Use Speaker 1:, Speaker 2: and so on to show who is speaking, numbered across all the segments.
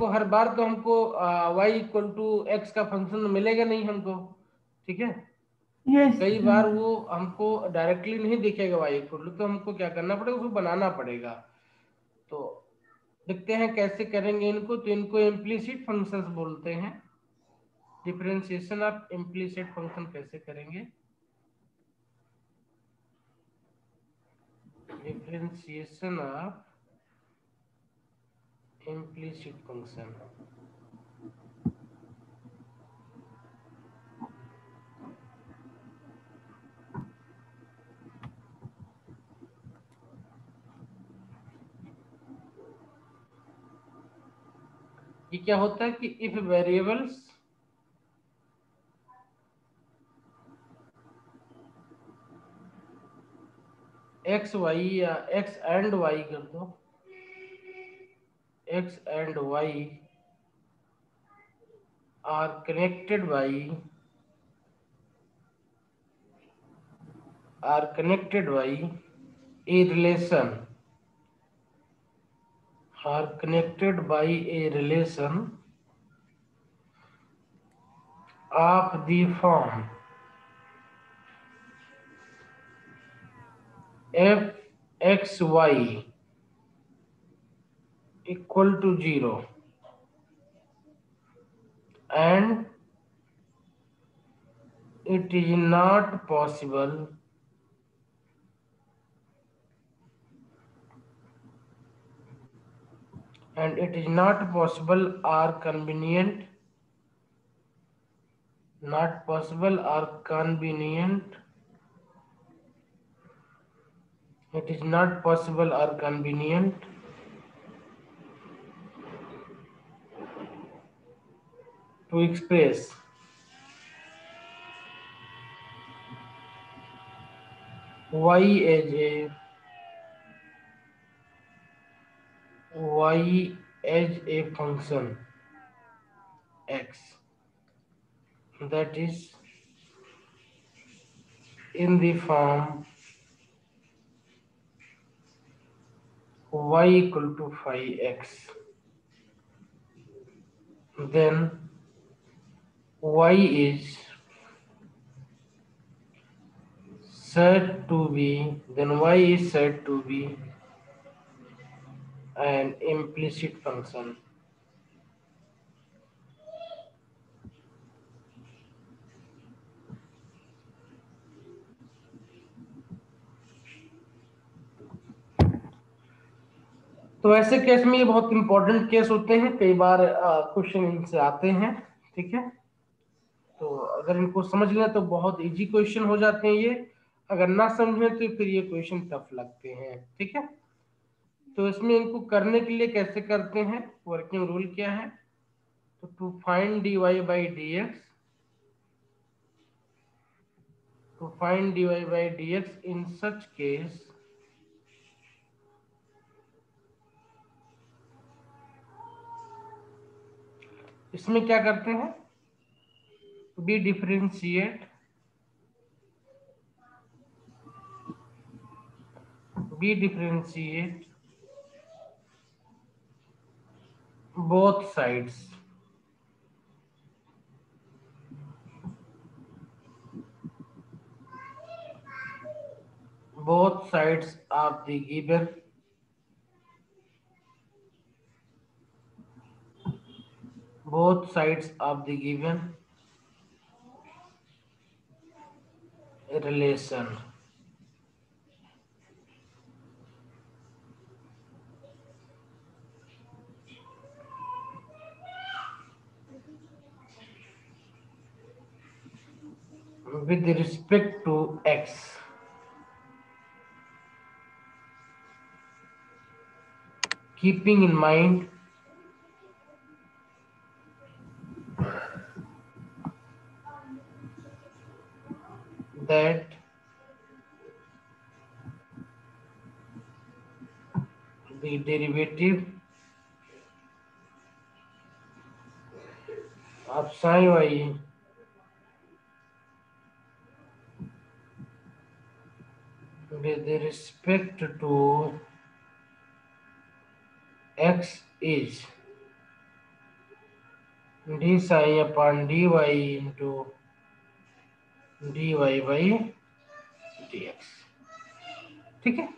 Speaker 1: देखो हर बार तो हमको y इक्वल टू एक्स का फंक्शन मिलेगा नहीं हमको, ठीक है।
Speaker 2: यस।
Speaker 1: कई बार वो हमको डायरेक्टली नहीं दिखेगा y इक्वल टू, तो हमको क्या करना पड़ेगा, उसको बनाना पड़ेगा। तो देखते हैं कैसे करेंगे इनको। तो इनको इम्प्लीसिट फंक्शंस बोलते हैं। डिफरेंशिएशन ऑफ इम्प्लीसिट फंक्शन कैसे करेंगे? Differentiation of implicit function. ये क्या होता है कि इफ वेरिएबल्स एक्स वाई, या एक्स एंड वाई कर दो, x and y are connected by a relation, are connected by a relation of the form f x y equal to 0, and it is not possible or convenient, it is not possible or convenient to express y as a function x, that is in the form y equal to phi x. Then y is said to be an implicit function. तो ऐसे case में ये बहुत important case होते हैं, कई बार question इनसे आते हैं, ठीक है। तो अगर इनको समझ लें तो बहुत इजी क्वेश्चन हो जाते हैं ये, अगर ना समझें तो फिर ये क्वेश्चन टफ लगते हैं, ठीक है। तो इसमें इनको करने के लिए कैसे करते हैं, वर्किंग रूल क्या है? तो to find dy by D x, in such case इसमें क्या करते हैं, we differentiate both sides of the given relation. With respect to x, keeping in mind that the derivative of psi y with respect to x is d psi upon d y into d Y by D x. ठीक है,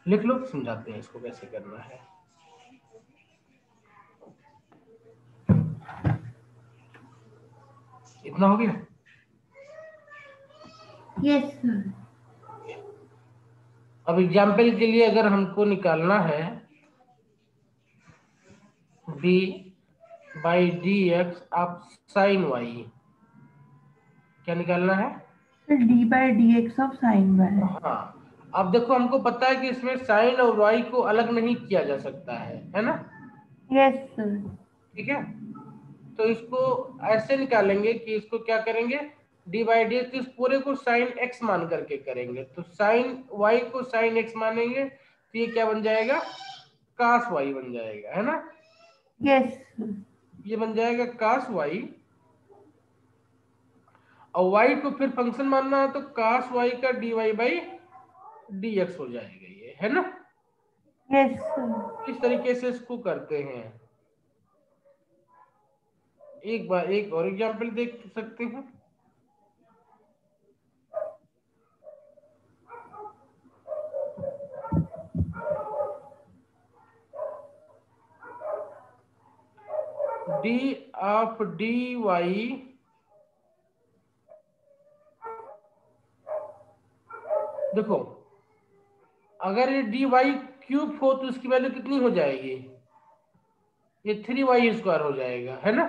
Speaker 1: लिख लो, समझाते हैं इसको कैसे करना है। इतना हो गया?
Speaker 2: Yes sir.
Speaker 1: अब एग्जाम्पल के लिए अगर हमको निकालना है d by D x of sine y, क्या निकालना है?
Speaker 2: D by D x of sine y.
Speaker 1: हाँ, अब देखो हमको पता है कि इसमें साइन और वाई को अलग नहीं किया जा सकता है ना?
Speaker 2: Yes sir.
Speaker 1: ठीक है, तो इसको ऐसे निकालेंगे कि इसको क्या करेंगे, डी बाई डी एक्स, इस पूरे को साइन एक्स मान करके करेंगे। तो साइन वाई को साइन एक्स मानेंगे तो ये क्या बन जाएगा, कास वाई बन जाएगा, है ना?
Speaker 2: Yes sir.
Speaker 1: ये बन जाएगा कास वाई, और वाई को फिर फंक्शन मानना है तो कास वाई का d Y by D x हो जाएगा, ये है ना?
Speaker 2: Yes sir.
Speaker 1: इस तरीके से इसको करते हैं। एक बार एक और एग्जांपल देख सकते हैं। डी ऑफ डी वाई, देखो अगर ये डी वाई क्यूब हो तो इसकी वैल्यू कितनी हो जाएगी, ये 3y² हो जाएगा, है ना?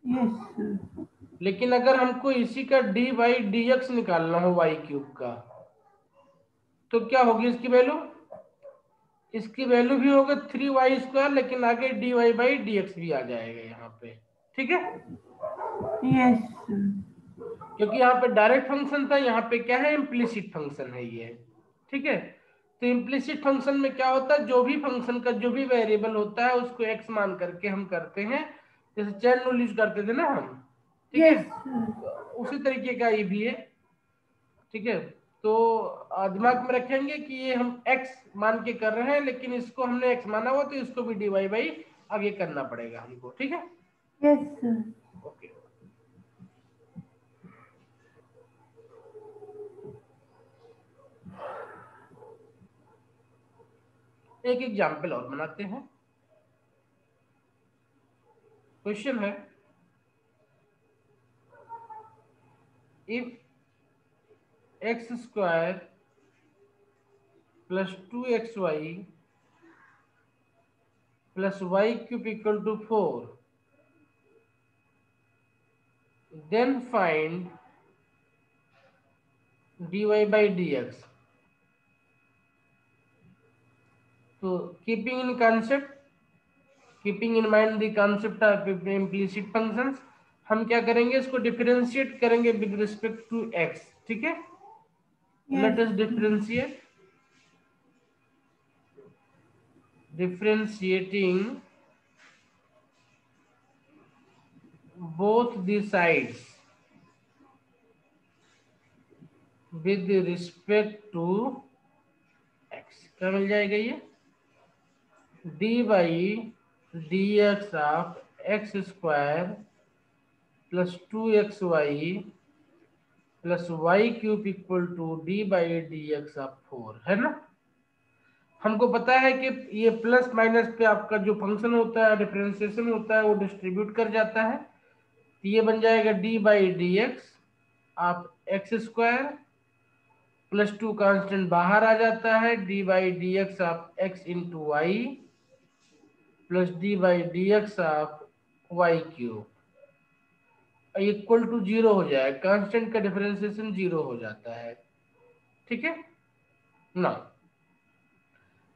Speaker 2: Yes sir.
Speaker 1: लेकिन अगर हमको इसी का डी बाई डी एक्स निकालना हो वाई क्यूब का, तो क्या होगी इसकी वैल्यू, इसकी वैल्यू भी होगा 3y², लेकिन आगे d Y by D x भी आ जाएगा यहाँ पे। ठीक है,
Speaker 2: यस सर।
Speaker 1: क्योंकि यहाँ पे डायरेक्ट फंक्शन था, यहाँ पे क्या है, इम्प्लिसिट फंक्शन है ये। ठीक है, तो इम्प्लिसिट फंक्शन में क्या होता है, जो भी फंक्शन का जो भी वेरिएबल होता है उसको एक्स मान करके हम करते हैं, जैसे चैन रूल यूज करते थे ना हम। ठीक है,
Speaker 2: यस सर।
Speaker 1: उसी तरीके का ये भी है। ठीक है, तो दिमाग में रखेंगे कि ये हम x मान के कर रहे हैं, लेकिन इसको हमने x माना हुआ तो इसको भी dy बाई आगे करना पड़ेगा हमको। ठीक है,
Speaker 2: यस सर।
Speaker 1: ओके। एक एग्जाम्पल और बनाते हैं। क्वेश्चन है, if x² plus 2xy plus y³ equal to 4, then find dy by dx। तो keeping in concept, keeping in mind the concept of implicit functions, हम क्या करेंगे, इसको डिफरेंशिएट करेंगे विद रिस्पेक्ट टू x। ठीक है, let us differentiating both the sides with respect to x। क्या मिल जाएगा ये, d by D x of x² plus 2xy plus y³ equal to d by D x of 4, है ना? हमको पता है कि ये प्लस माइनस पे आपका जो फंक्शन होता है, डिफरेंशिएशन होता है, वो डिस्ट्रीब्यूट कर जाता है। तो ये बन जाएगा d by D x of x² plus 2 constant बाहर आ जाता है, d by D x of x into y plus d by D x of y³ equal to 0 हो जाएगा, कांस्टेंट का डिफरेंशिएशन 0 हो जाता है। ठीक है ना,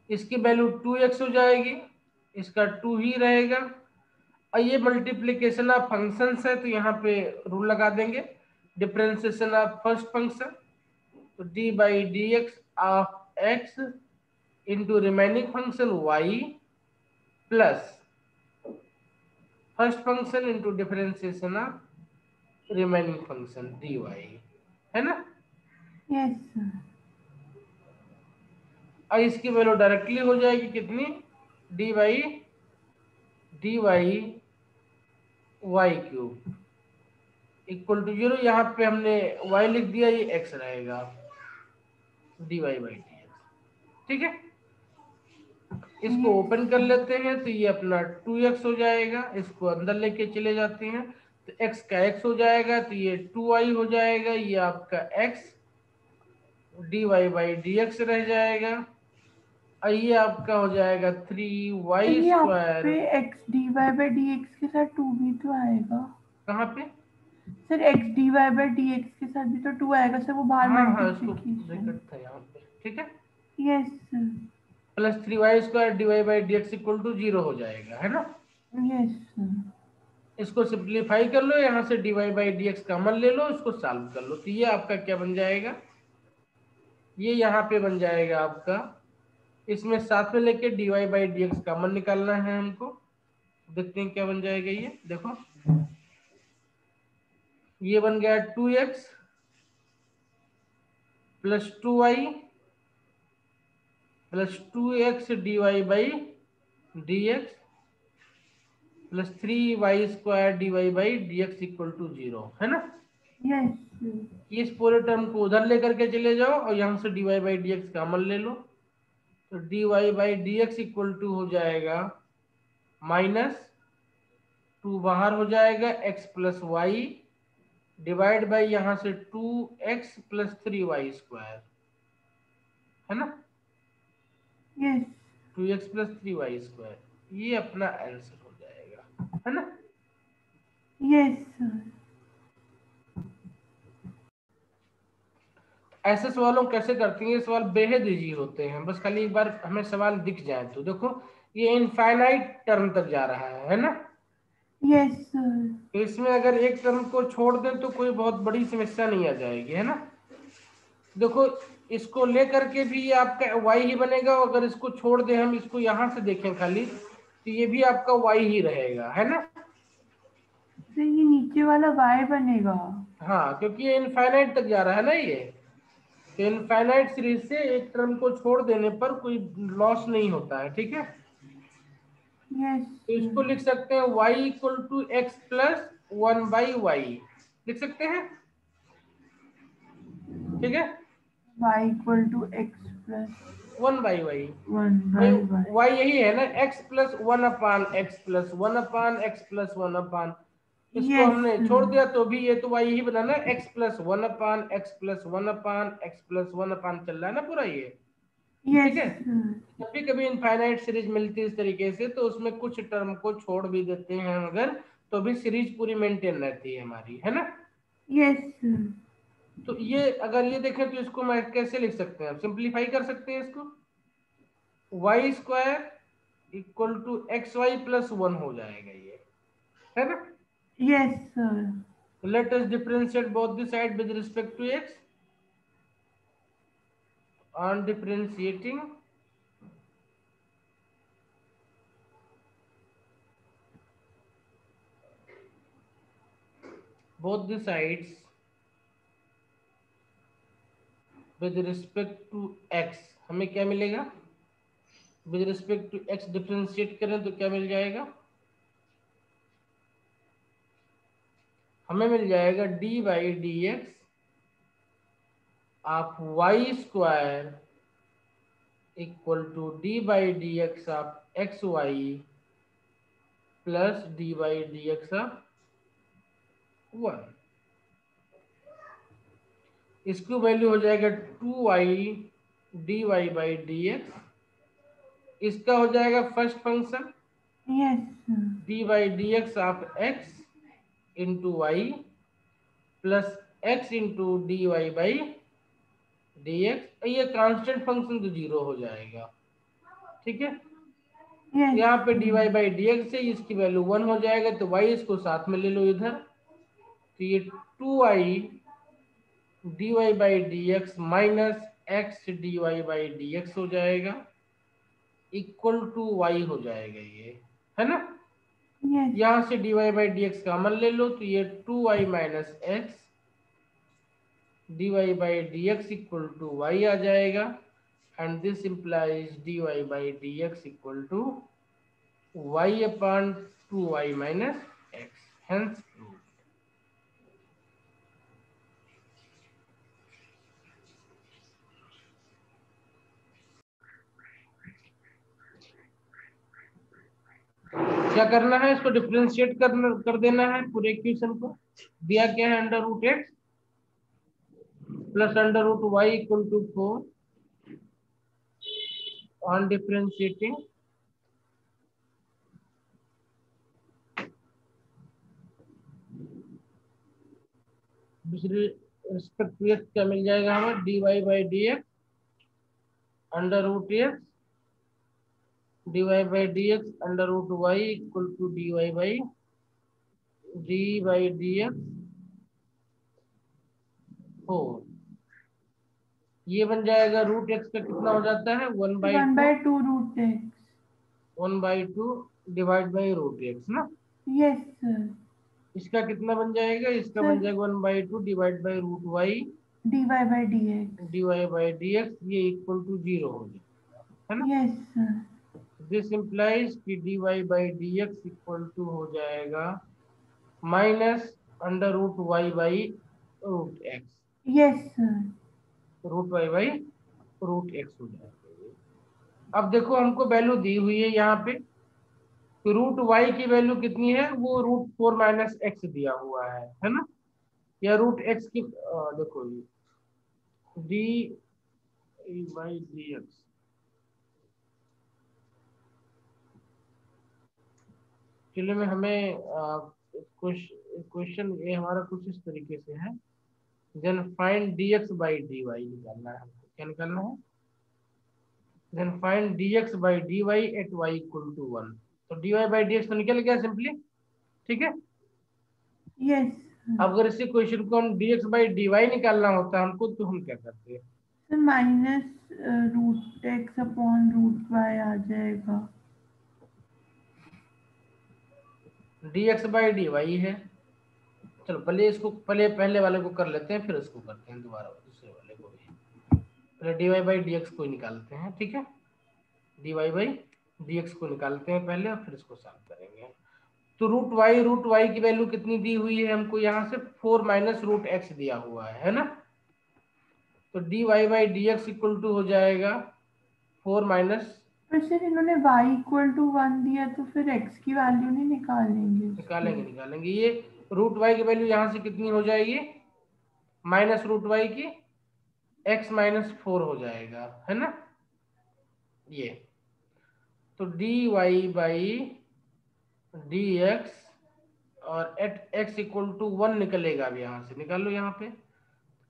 Speaker 1: इसकी वैल्यू 2x हो जाएगी, इसका 2 ही रहेगा। और ये मल्टीप्लीकेशन ऑफ फंक्शंस है, तो यहाँ पे रूल लगा देंगे, डिफरेंशिएशन ऑफ फर्स्ट फंक्शन, तो d by D x of x into remaining function y plus first function into differentiation of remaining function d y, है ना?
Speaker 2: Yes sir.
Speaker 1: और इसकी वैल्यू डायरेक्टली हो जाएगी कितनी, d by D y y cube equal to 0, यहाँ पे हमने y लिख दिया, ये x रहेगा dy बाई डी एक्स। ठीक है, इसको ओपन कर लेते हैं तो ये अपना 2x हो जाएगा, इसको अंदर लेके चले जाते हैं तो x का x हो जाएगा, तो ये 2y हो जाएगा, ये आपका x dy by D x रह जाएगा, और ये आपका हो जाएगा 3y
Speaker 2: सर यहाँ
Speaker 1: स्क्वायर।
Speaker 2: पे x d Y by D x के साथ 2 भी तो आएगा।
Speaker 1: कहाँ पे?
Speaker 2: Sir x d Y by D x के साथ भी तो 2 आएगा सर, वो बाहर
Speaker 1: हाँ हाँ, इसको
Speaker 2: मल्टीप्लिकेशन।
Speaker 1: ब्रैकेट था यहाँ पे। ठीक है,
Speaker 2: yes sir.
Speaker 1: Plus 3y square d Y by D x equal to 0 हो जाएगा, है ना।
Speaker 2: Yes sir.
Speaker 1: इसको सिंप्लीफाई कर लो, यहाँ से d Y by D x common ले लो, इसको सॉल्व कर लो, तो ये आपका क्या बन जाएगा, ये यहाँ पे बन जाएगा आपका, इसमें साथ में लेके d Y by D x common निकालना है हमको। देखते हैं क्या बन जाएगा, ये देखो, ये बन गया 2x plus 2y plus 2x d Y by D x plus 3y square d Y by D x equal to 0, है ना।
Speaker 2: Yes sir.
Speaker 1: इस पूरे टर्म को उधर लेकर के चले जाओ और यहाँ से d Y by D x common ले लो, तो d Y by D x equal to हो जाएगा -2 बाहर हो जाएगा, x plus y divide by यहाँ से 2x प्लस 3y स्क्वायर, है ना,
Speaker 2: yes
Speaker 1: 2x plus 3y square, ये अपना आंसर हो जाएगा, है ना।
Speaker 2: Yes sir.
Speaker 1: ऐसे सवालों कैसे करती हैं, ये सवाल बेहद इजी होते हैं, बस खाली एक बार हमें सवाल दिख जाए तो। देखो ये इनफाइनाइट टर्म तक जा रहा है ना।
Speaker 2: Yes sir.
Speaker 1: तो इसमें अगर एक टर्म को छोड़ दें तो कोई बहुत बड़ी समस्या नहीं आ जाएगी, है ना। देखो इसको लेकर के भी ये आपका y ही बनेगा, अगर इसको छोड़ दें हम, इसको यहाँ से देखें खाली, तो ये भी आपका y ही रहेगा, है ना।
Speaker 2: सर ये नीचे वाला y बनेगा।
Speaker 1: हाँ, क्योंकि ये इनफाइनाइट तक जा रहा है ना ये, तो इनफाइनाइट सीरीज से एक टर्म को छोड़ देने पर कोई लॉस नहीं होता है, ठीक है।
Speaker 2: यस
Speaker 1: तो इसको लिख सकते हैं y equal to x plus 1/y, लिख सकते हैं, ठीक है,
Speaker 2: y equal to x plus
Speaker 1: 1/y।
Speaker 2: 1/y।
Speaker 1: y यही है ना, x plus 1/x plus 1/x plus 1/, इसको
Speaker 2: Yes,
Speaker 1: हमने
Speaker 2: sir.
Speaker 1: छोड़ दिया तो भी ये तो y ही बना ना, x plus 1/x plus 1/x plus 1 चल रहा है ना पूरा ये,
Speaker 2: Yes,
Speaker 1: ठीक है।
Speaker 2: sir.
Speaker 1: जब भी कभी इनफाइनाइट सीरीज मिलती है इस तरीके से, तो उसमें कुछ टर्म को छोड़ भी देते हैं अगर, तो भी सीरीज पूरी मेंटेन रहती है हमारी, है ना।
Speaker 2: Yes, sir.
Speaker 1: तो ये अगर ये देखें तो इसको मैं कैसे लिख सकते हैं, सिंप्लीफाई कर सकते हैं इसको, y square equal to x y plus 1 हो जाएगा ये, है ना।
Speaker 2: Yes, sir.
Speaker 1: Let us differentiate both the side with respect to x. On differentiating, both the sides with respect to x, हमें क्या मिलेगा, with respect to x differentiate करें तो क्या मिल जाएगा, हमें मिल जाएगा d by D x of y square equal to d by D x of x y plus d by D x of 1। इसकी वैल्यू हो जाएगा 2y dy by D x, इसका हो जाएगा first function
Speaker 2: Yes, sir.
Speaker 1: d by D x of x into y plus x into d Y by D x, ये constant function तो 0 हो जाएगा, ठीक है।
Speaker 2: Yes.
Speaker 1: यहाँ पे dy बाई डी एक्स है, इसकी वैल्यू 1 हो जाएगा, तो y इसको साथ में ले लो इधर, तो ये 2y dy by D x minus x d Y by D x हो जाएगा, इक्वल टू y हो जाएगा ये, है ना।
Speaker 2: Yes.
Speaker 1: यहाँ से dy by D x common ले लो, तो ये 2y minus x dy by D x equal to y आ जाएगा, and this implies dy by D x equal to y upon 2y minus x, hence prove. क्या करना है, इसको डिफरेंशिएट कर देना है पूरे इक्वेशन को। दिया क्या है, under root x plus under root y equal to 4 on differentiating दूसरी रिस्पेक्ट टू एक्स क्या मिल जाएगा हमें, d Y by D x under root x d Y by D x under root y equal to d Y by D x 4। ये बन जाएगा root x का कितना हो जाता है,
Speaker 2: 1/2 root X.
Speaker 1: 1/2 divide by root X ना।
Speaker 2: Yes sir.
Speaker 1: इसका कितना बन जाएगा, इसका
Speaker 2: सर
Speaker 1: बन जाएगा 1/2 divide by root Y
Speaker 2: dy by dx।
Speaker 1: D Y by D x, ये इक्वल टू 0 हो जाएगा, है ना।
Speaker 2: Yes sir.
Speaker 1: दिस इम्प्लाइज कि D Y by D x equal to हो जाएगा minus under root Y by root X.
Speaker 2: Yes sir.
Speaker 1: Root Y by root x हो जाएगा। अब देखो हमको वैल्यू दी हुई है यहाँ पे, तो रूट वाई की वैल्यू कितनी है, वो रूट 4 माइनस एक्स दिया हुआ है ना। या रूट एक्स की देखो ये डी बाई डी एक्स, चलिए में हमें क्वेश्चन ये हमारा कुछ इस तरीके से है, then find dx by dy निकालना है हमको। क्या निकालना है, then find dx by dy at y equal to 1। तो dy बाई dx तो निकल गया सिंपली, ठीक है।
Speaker 2: यस
Speaker 1: अब अगर इसी क्वेश्चन को हम dx बाई dy निकालना होता है हमको, तो हम क्या करते हैं,
Speaker 2: sir minus root X upon root Y आ जाएगा।
Speaker 1: dx बाई dy है। चलो पहले इसको पहले वाले को कर लेते हैं, फिर इसको करते हैं दोबारा दूसरे वाले को भी। पहले dy बाई dx को निकालते हैं, ठीक है। dy बाई dx को निकालते हैं पहले और फिर इसको सॉल्व करेंगे। तो रूट वाई की वैल्यू कितनी दी हुई है हमको, यहाँ से 4 माइनस रूट एक्स दिया हुआ है ना। तो d Y by D x equal to हो जाएगा 4 माइनस,
Speaker 2: पर सर इन्होंने y इक्वल टू 1 दिया, तो फिर x की वैल्यू नहीं निकालेंगे
Speaker 1: निकालेंगे ये रूट वाई की वैल्यू यहाँ से कितनी हो जाएगी, माइनस रूट वाई की x माइनस 4 हो जाएगा, है ना ये। तो d Y by D x और एट एक्स इक्वल टू 1 निकलेगा। अब यहाँ से निकालो, यहाँ पे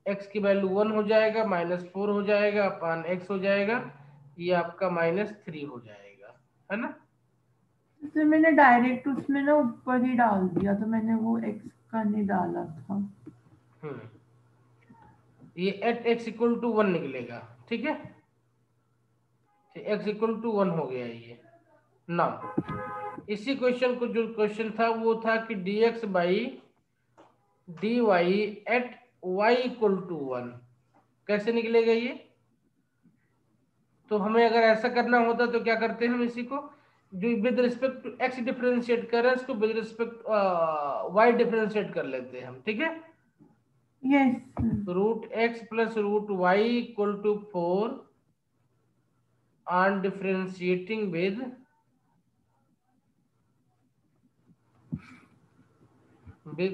Speaker 1: x की वैल्यू 1 हो जाएगा, -4 हो जाएगा, अपान x हो जाएगा, ये आपका -3 हो जाएगा, है ना।
Speaker 2: सर मैंने डायरेक्ट उसमें ना ऊपर ही डाल दिया, तो मैंने वो x का नहीं डाला था।
Speaker 1: ये एट एक्स इक्वल टू 1 निकलेगा, ठीक है। x इक्वल टू 1 हो गया ये। नाउ इसी क्वेश्चन को, जो क्वेश्चन था वो था कि dx by D y at y equal to 1 कैसे निकलेगा ये। तो हमें अगर ऐसा करना होता तो क्या करते हैं हम, इसी को जो with respect to x differentiate कर रहे हैं, इसको विद रिस्पेक्ट y डिफरेंशिएट कर लेते हैं हम, ठीक है।
Speaker 2: Yes
Speaker 1: root x plus root y equal to 4 on differentiating with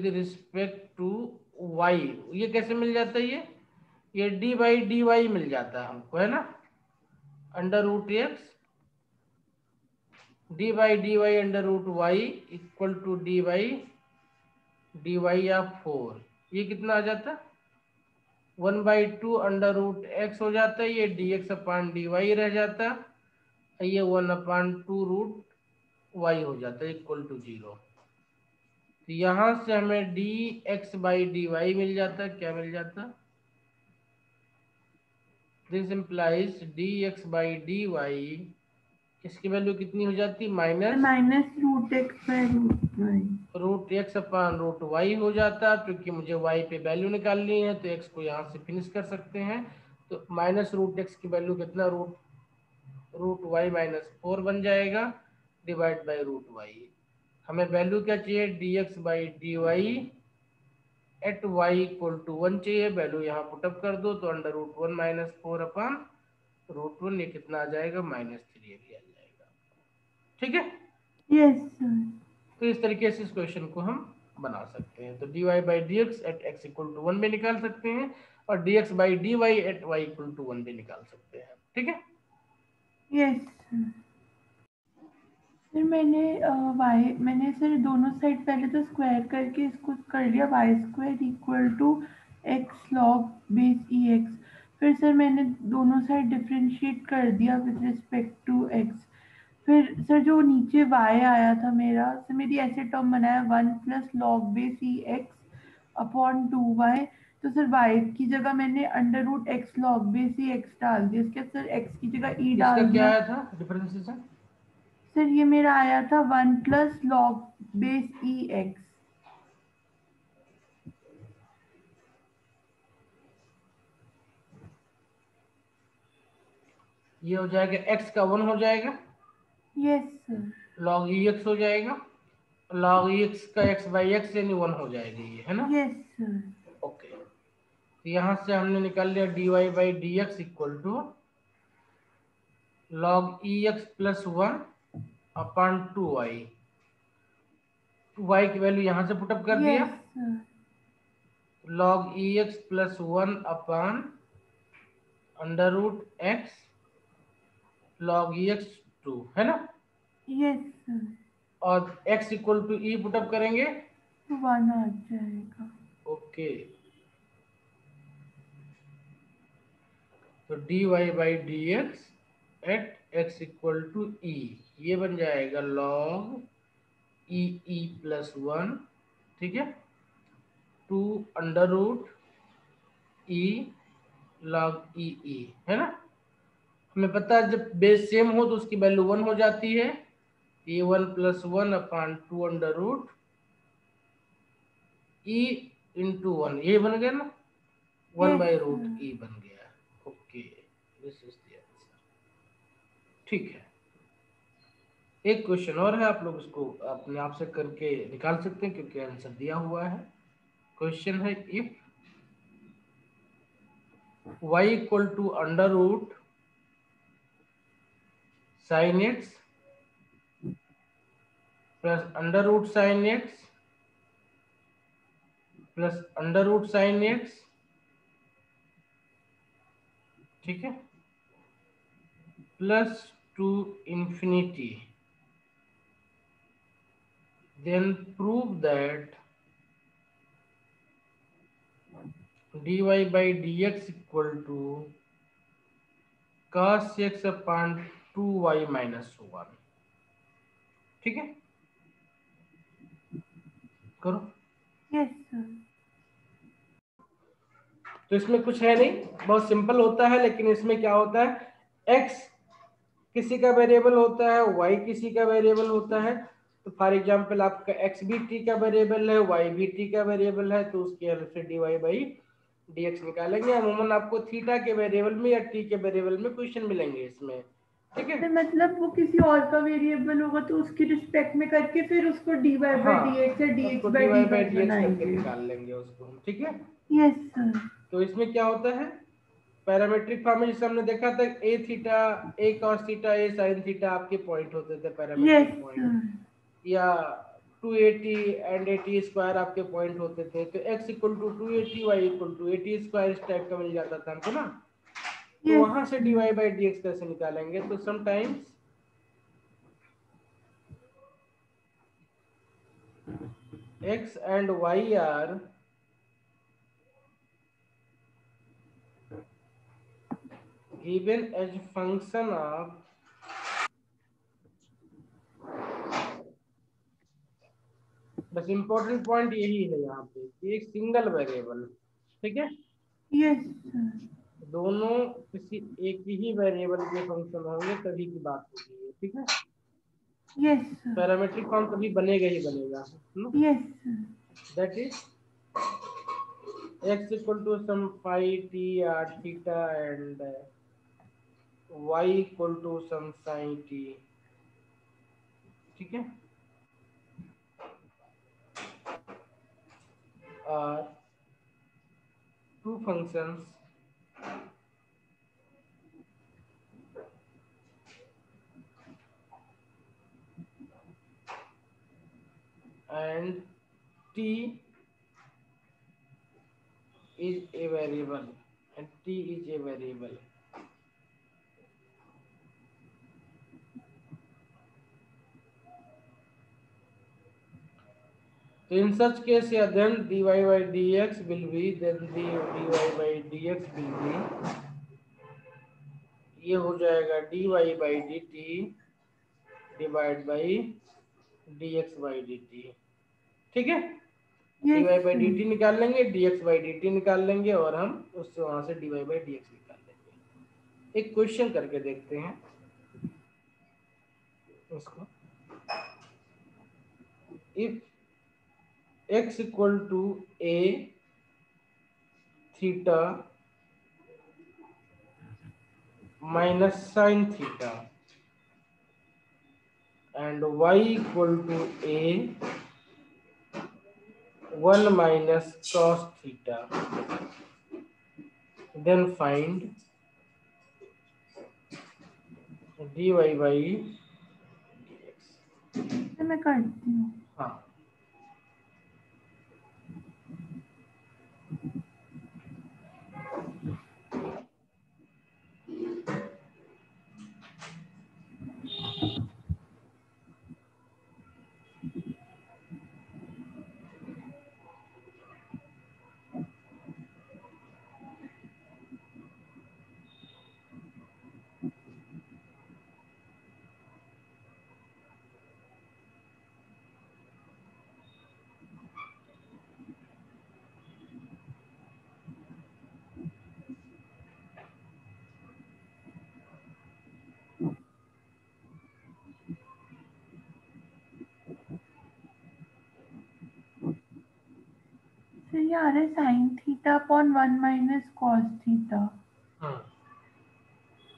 Speaker 1: respect to y। ये कैसे मिल जाता है ये डी बाई डी वाई मिल जाता है हमको, है ना। Under root x d by D y under root y equal to d y of 4। ये कितना आ जाता है, 1/2 अंडर रूट एक्स हो जाता है, ये डी एक्स अपान डी वाई रह जाता है, ये 1/2 रूट वाई हो जाता है इक्वल टू 0। तो यहाँ से हमें D x by D Y मिल जाता है। क्या मिल जाता, this implies D x by D Y, इसकी वैल्यू कितनी हो जाती,
Speaker 2: minus root X by root Y,
Speaker 1: root X upon root Y हो जाता है। क्योंकि मुझे वाई पे वैल्यू निकालनी है तो एक्स को यहाँ से फिनिश कर सकते हैं। तो माइनस रूट एक्स की वैल्यू कितना, रूट वाई -4 बन जाएगा डिवाइड बाई रूट वाई। हमें वैल्यू क्या चाहिए, dx by D y at y equal to 1 चाहिए। वैल्यू यहाँ पुटअप कर दो तो under root 1 minus 4 upon root 1, ये कितना आ जाएगा, -3 आ जाएगा। ठीक है,
Speaker 2: यस सर।
Speaker 1: तो इस तरीके से इस क्वेश्चन को हम बना सकते हैं। तो dy by D x at x equal to 1 भी निकाल सकते हैं और dx by D y at y equal to 1 भी निकाल सकते हैं। ठीक है,
Speaker 2: यस सर। फिर मैंने सर दोनों साइड पहले तो स्क्वायर करके इसको कर लिया, y square equal to x log base E x. फिर सर मैंने दोनों साइड डिफरेंशिएट कर दिया विद रिस्पेक्ट टू एक्स। फिर सर जो नीचे y आया था मेरा, सर मेरी ऐसे टर्म बनाया 1 प्लस लॉग बेस ई एक्स अपॉन 2y। तो सर y की जगह मैंने under root X log base ई एक्स डाल दिया, इसके बाद सर x की जगह e
Speaker 1: इसका
Speaker 2: डाल
Speaker 1: क्या
Speaker 2: दिया।
Speaker 1: आया था डिफरेंशिएशन?
Speaker 2: सर ये मेरा आया था 1 प्लस लॉग बेस ई एक्स।
Speaker 1: ये हो जाएगा x का 1 हो जाएगा,
Speaker 2: yes sir.
Speaker 1: log E x हो जाएगा, log ई एक्स का x बाई एक्स यानी 1 हो जाएगा, ये है ना।
Speaker 2: Yes sir.
Speaker 1: ओके, तो यहाँ से हमने निकाल लिया dy by D x equal to log E X plus 1 upon 2y। 2y की वैल्यू यहाँ से पुटअप कर दिया,
Speaker 2: yes sir.
Speaker 1: log E X plus 1 upon under root X log E X 2, है ना।
Speaker 2: Yes sir.
Speaker 1: और x equal to E put up करेंगे,
Speaker 2: तो 1 आ जाएगा।
Speaker 1: ओके। तो dy by D x at x equal to E, ये बन जाएगा log ई प्लस 1, ठीक है, two under root e log e, है ना। हमें पता है जब बेस सेम हो तो उसकी वैल्यू 1 हो जाती है, a 1 plus 1 upon 2 under root e into 1, ये बन गया ना, 1
Speaker 2: yes
Speaker 1: by root
Speaker 2: sir.
Speaker 1: E बन गया। Okay, this is the answer. ठीक है, एक क्वेश्चन और है, आप लोग इसको अपने आप से करके निकाल सकते हैं क्योंकि आंसर दिया हुआ है। क्वेश्चन है if y equal to under root sine x plus under root sine x plus under root sine x, ठीक है, plus to infinity, then prove that dy by dx equal to cos x upon 2y minus 1। ठीक है, करो।
Speaker 2: Yes sir.
Speaker 1: तो इसमें कुछ है नहीं, बहुत सिंपल होता है, लेकिन इसमें क्या होता है, x किसी का वेरिएबल होता है, y किसी का वेरिएबल होता है। तो फॉर एग्जांपल आपका x भी t का वेरिएबल है, y भी t का वेरिएबल है, तो उसकी हेल्प से dy बाई dx निकालेंगे। अमूमन आपको थीटा के वेरिएबल में या t के वेरिएबल में क्वेश्चन मिलेंगे इसमें। ठीक है,
Speaker 2: तो मतलब वो किसी और का वेरिएबल होगा तो उसकी रिस्पेक्ट में करके फिर उसको dy बाई
Speaker 1: हाँ,
Speaker 2: डी एक्स या
Speaker 1: उसको
Speaker 2: dx
Speaker 1: dy
Speaker 2: by d
Speaker 1: by
Speaker 2: y
Speaker 1: dx करके
Speaker 2: बनाएंगे।
Speaker 1: निकाल लेंगे उसको हम। ठीक है,
Speaker 2: यस सर।
Speaker 1: तो इसमें क्या होता है, पैरामेट्रिक फॉर्म में जैसे हमने देखा था, ए थीटा, ए कॉस थीटा, ए साइन थीटा आपके पॉइंट होते थे
Speaker 2: यस
Speaker 1: पैरामेट्रिक पॉइंट,
Speaker 2: सर।
Speaker 1: या 280 एंड 80 स्क्वायर आपके पॉइंट होते थे। तो x equal to 280, y equal to 80 square इस टाइप का मिल जाता था हमको ना। तो
Speaker 2: यस
Speaker 1: वहां से dy बाई dx कैसे निकालेंगे, तो sometimes x and y are given as function of, बस इंपॉर्टेंट पॉइंट यही है यहाँ पे कि एक सिंगल वेरिएबल। ठीक है,
Speaker 2: यस सर।
Speaker 1: दोनों किसी एक ही वेरिएबल के फंक्शन होंगे तभी की बात होगी। ठीक है,
Speaker 2: यस सर।
Speaker 1: पैरामेट्रिक फॉर्म कभी बनेगा ही बनेगा।
Speaker 2: Yes sir.
Speaker 1: That is x equal to some phi t or theta and y equal to some sin t। ठीक है, functions and t is a variable and t is a variable. So in such case, yeah, then dy by dx will be, then the dy by dx will be, ये हो जाएगा dy by dt divide by dx by dt. ठीक है, dy
Speaker 2: yes
Speaker 1: by
Speaker 2: sir.
Speaker 1: dt निकाल लेंगे, dx by dt निकाल लेंगे और हम उससे वहां से dy by dx निकाल लेंगे. एक क्वेश्चन करके देखते हैं इसको. If x equal to a theta minus sine theta and y equal to a 1 minus cos theta, then find dy by dx.
Speaker 2: तो मैं करती हूँ.
Speaker 1: हाँ,
Speaker 2: तो ये आ रहा है sine theta upon 1 minus cos theta.
Speaker 1: हाँ,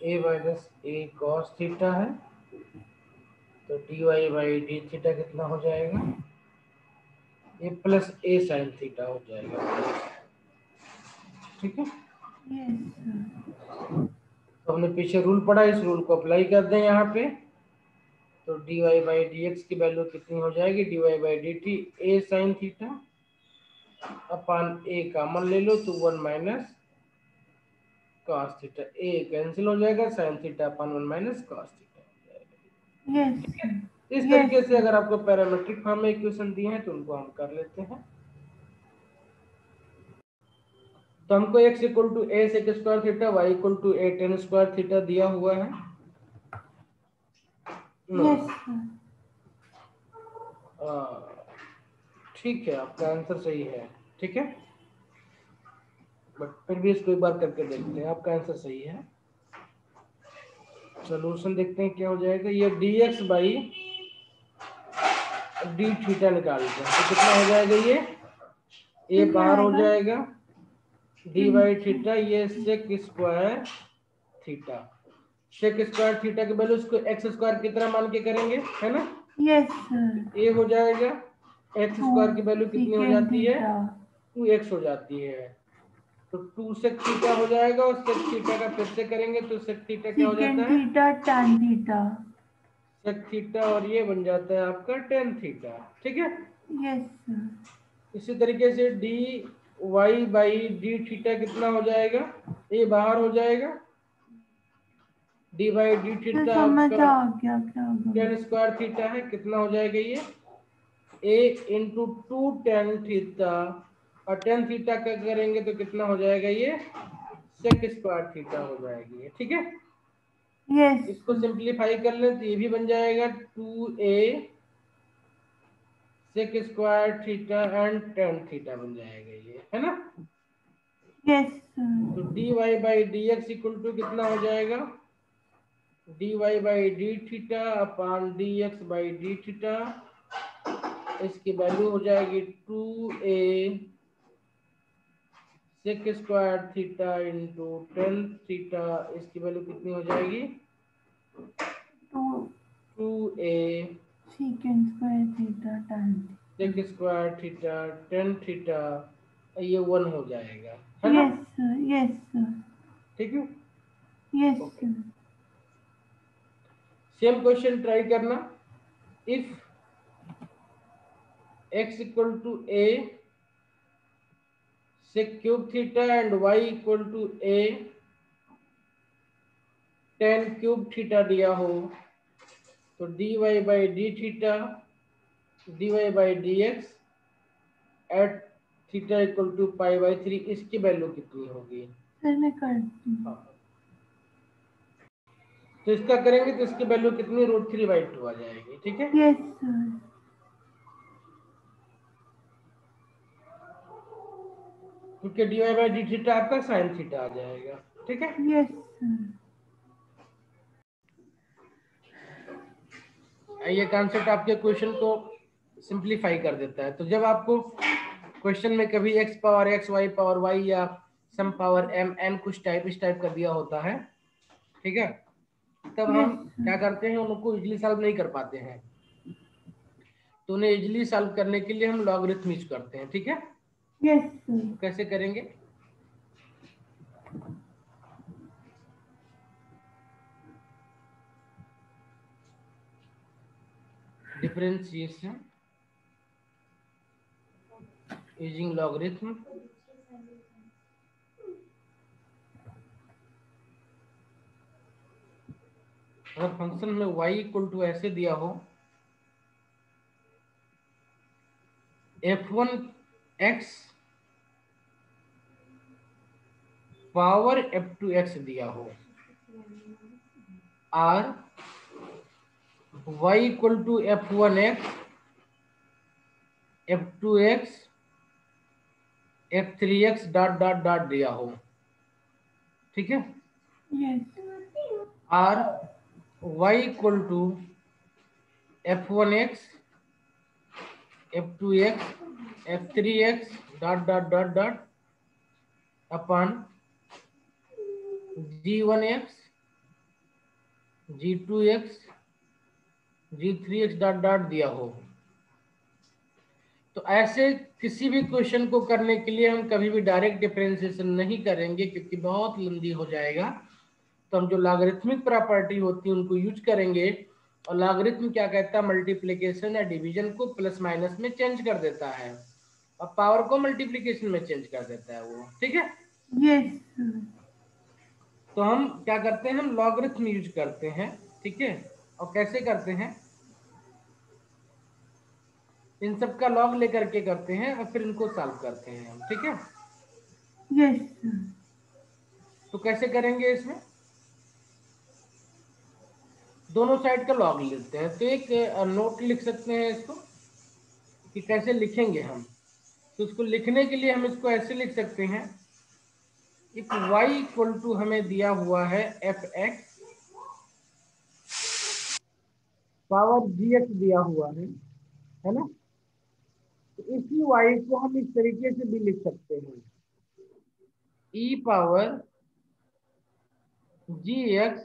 Speaker 1: a minus a cos theta है तो dy बाई डी थीटा कितना हो जाएगा, a plus a sine theta हो जाएगा. ठीक है,
Speaker 2: यस सर.
Speaker 1: तो हमने पीछे रूल पढ़ा, इस रूल को अप्लाई कर दें यहाँ पे. तो dy बाई डी एक्स की वैल्यू कितनी हो जाएगी, dy by D T a sine theta upon a common ले लो तो 1 minus cos theta, a cancel हो जाएगा, sin theta upon 1 minus cos theta हो जाएगा.
Speaker 2: यस
Speaker 1: ठीक है,
Speaker 2: सर.
Speaker 1: इस
Speaker 2: यस
Speaker 1: तरीके से
Speaker 2: सर.
Speaker 1: अगर आपको पैरामेट्रिक फॉर्म में इक्वेशन दिए हैं तो उनको हम कर लेते हैं. तो हमको x equal to a sec square theta, y equal to a tan square theta दिया हुआ है.
Speaker 2: Yes sir.
Speaker 1: ठीक है, आपका आंसर सही है. ठीक है, बट फिर भी इसको एक बार करके देखते हैं. आपका आंसर सही है. सोल्यूशन देखते हैं क्या हो जाएगा. ये dx बाई डी थीटा निकालते हैं तो कितना हो जाएगा, ये a बाहर हो जाएगा, डी बाई थीटा ये sec square theta. Sec square theta के वैल्यू इसको एक्स स्क्वायर की तरह मान के करेंगे, है ना.
Speaker 2: Yes sir.
Speaker 1: ए हो जाएगा, एक्स स्क्वायर की वैल्यू कितनी हो जाती है, 2x हो जाती है. तो 2 सेक थीटा हो जाएगा और सेक थीटा का फिर से करेंगे तो सेक थीटा क्या हो जाता है,
Speaker 2: theta tan theta.
Speaker 1: Sec theta और ये बन जाता है आपका टेन थीटा. ठीक है,
Speaker 2: यस सर.
Speaker 1: इसी तरीके से d Y by D theta कितना हो जाएगा, ए बाहर हो जाएगा, डी बाई डी थीटा
Speaker 2: समझ
Speaker 1: आपका
Speaker 2: आ गया क्या होगा.
Speaker 1: टेन स्क्वायर थीटा है, कितना हो जाएगा ये a इंटू 2 टेन थीटा और टेन थीटा का करेंगे तो कितना हो जाएगा, ये सेक स्क्वायर थीटा हो जाएगी. ठीक है,
Speaker 2: यस.
Speaker 1: इसको सिंप्लीफाई कर लें तो ये भी बन जाएगा 2a sec square theta and tan theta बन जाएगा ये, है ना.
Speaker 2: यस
Speaker 1: तो
Speaker 2: sir.
Speaker 1: dy by D x equal to कितना हो जाएगा, dy by D theta upon d x by D theta. इसकी वैल्यू हो जाएगी 2a sec square theta into tan theta. इसकी वैल्यू कितनी हो जाएगी, 2a
Speaker 2: second square theta tan
Speaker 1: sec square theta tan theta ये 1 हो जाएगा, है ना?
Speaker 2: यस सर, यस सर,
Speaker 1: ठीक है,
Speaker 2: yes
Speaker 1: okay.
Speaker 2: Sir.
Speaker 1: Same question try करना। If x equal to a sec cube theta and y equal to a tan cube theta दिया हो, तो dy by D theta dy by D x at theta equal to pi by 3, इसकी value कितनी होगी?
Speaker 2: Sir मैं करती हूँ।
Speaker 1: हाँ, तो इसका करेंगे तो इसकी वैल्यू कितनी, √3/2 आ जाएगी। ठीक है,
Speaker 2: यस सर,
Speaker 1: क्योंकि dy बाई डी थीटा आपका साइन थीटा आ जाएगा। ठीक है,
Speaker 2: यस सर,
Speaker 1: ये कॉन्सेप्ट आपके क्वेश्चन को सिंप्लीफाई कर देता है। तो जब आपको क्वेश्चन में कभी x power x, y power y या सम पावर m n कुछ टाइप इस टाइप का दिया होता है, ठीक है, तब
Speaker 2: यस
Speaker 1: हम क्या
Speaker 2: सर,
Speaker 1: करते हैं, उनको इजीली सॉल्व नहीं कर पाते हैं, तो उन्हें इजीली सॉल्व करने के लिए हम लॉगरिथम यूज करते हैं। ठीक है,
Speaker 2: यस सर,
Speaker 1: तो कैसे करेंगे? Differentiation using logarithm. अगर फंक्शन में y इक्वल टू ऐसे दिया हो, f1x पावर f2x दिया हो, और y equal to f1x f2x f3x dot dot dot दिया हो, ठीक है,
Speaker 2: यस,
Speaker 1: और y equal to f1x f2x f3x dot dot dot dot upon g1x g2x g3x dot dot दिया हो। तो ऐसे किसी भी क्वेश्चन को करने के लिए हम कभी भी डायरेक्ट डिफरेंशिएशन नहीं करेंगे, क्योंकि बहुत लंबी हो जाएगा। तो हम जो लॉगरिथमिक प्रॉपर्टी होती है उनको यूज करेंगे, और लॉगरिथम क्या कहता है, मल्टीप्लिकेशन या डिवीजन को प्लस माइनस में चेंज कर देता है, और पावर को मल्टीप्लिकेशन में चेंज कर देता है वो। ठीक है,
Speaker 2: यस सर,
Speaker 1: तो हम क्या करते हैं, हम लॉगरिथम यूज करते हैं। ठीक है, और कैसे करते हैं, इन सब का लॉग लेकर के करते हैं और फिर इनको सॉल्व करते हैं हम। ठीक है,
Speaker 2: यस सर,
Speaker 1: तो कैसे करेंगे, इसमें दोनों साइड का लॉग लेते हैं। तो एक नोट लिख सकते हैं इसको कि कैसे लिखेंगे हम। तो इसको लिखने के लिए हम इसको ऐसे लिख सकते हैं, एक y इक्वल टू हमें दिया हुआ है fx पावर gx दिया हुआ है ना? तो इसी y को हम इस तरीके से भी लिख सकते हैं, e power gx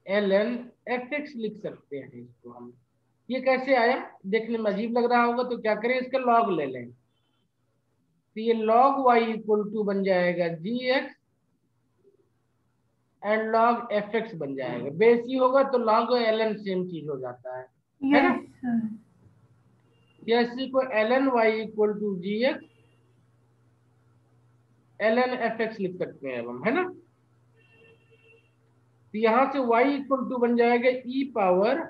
Speaker 1: ln fx लिख सकते हैं इसको हम। ये कैसे आया, देखने में अजीब लग रहा होगा, तो क्या करें, इसका लॉग ले लें। तो ये log y इक्वल टू बन जाएगा gx एंड log fx बन जाएगा। बेसी होगा तो log ln सेम चीज हो जाता है ना?
Speaker 2: यस सर,
Speaker 1: इसी को ln y equal to gx ln fx लिख सकते हैं अब हम, है ना? तो यहां से y इक्वल टू बन जाएगा e power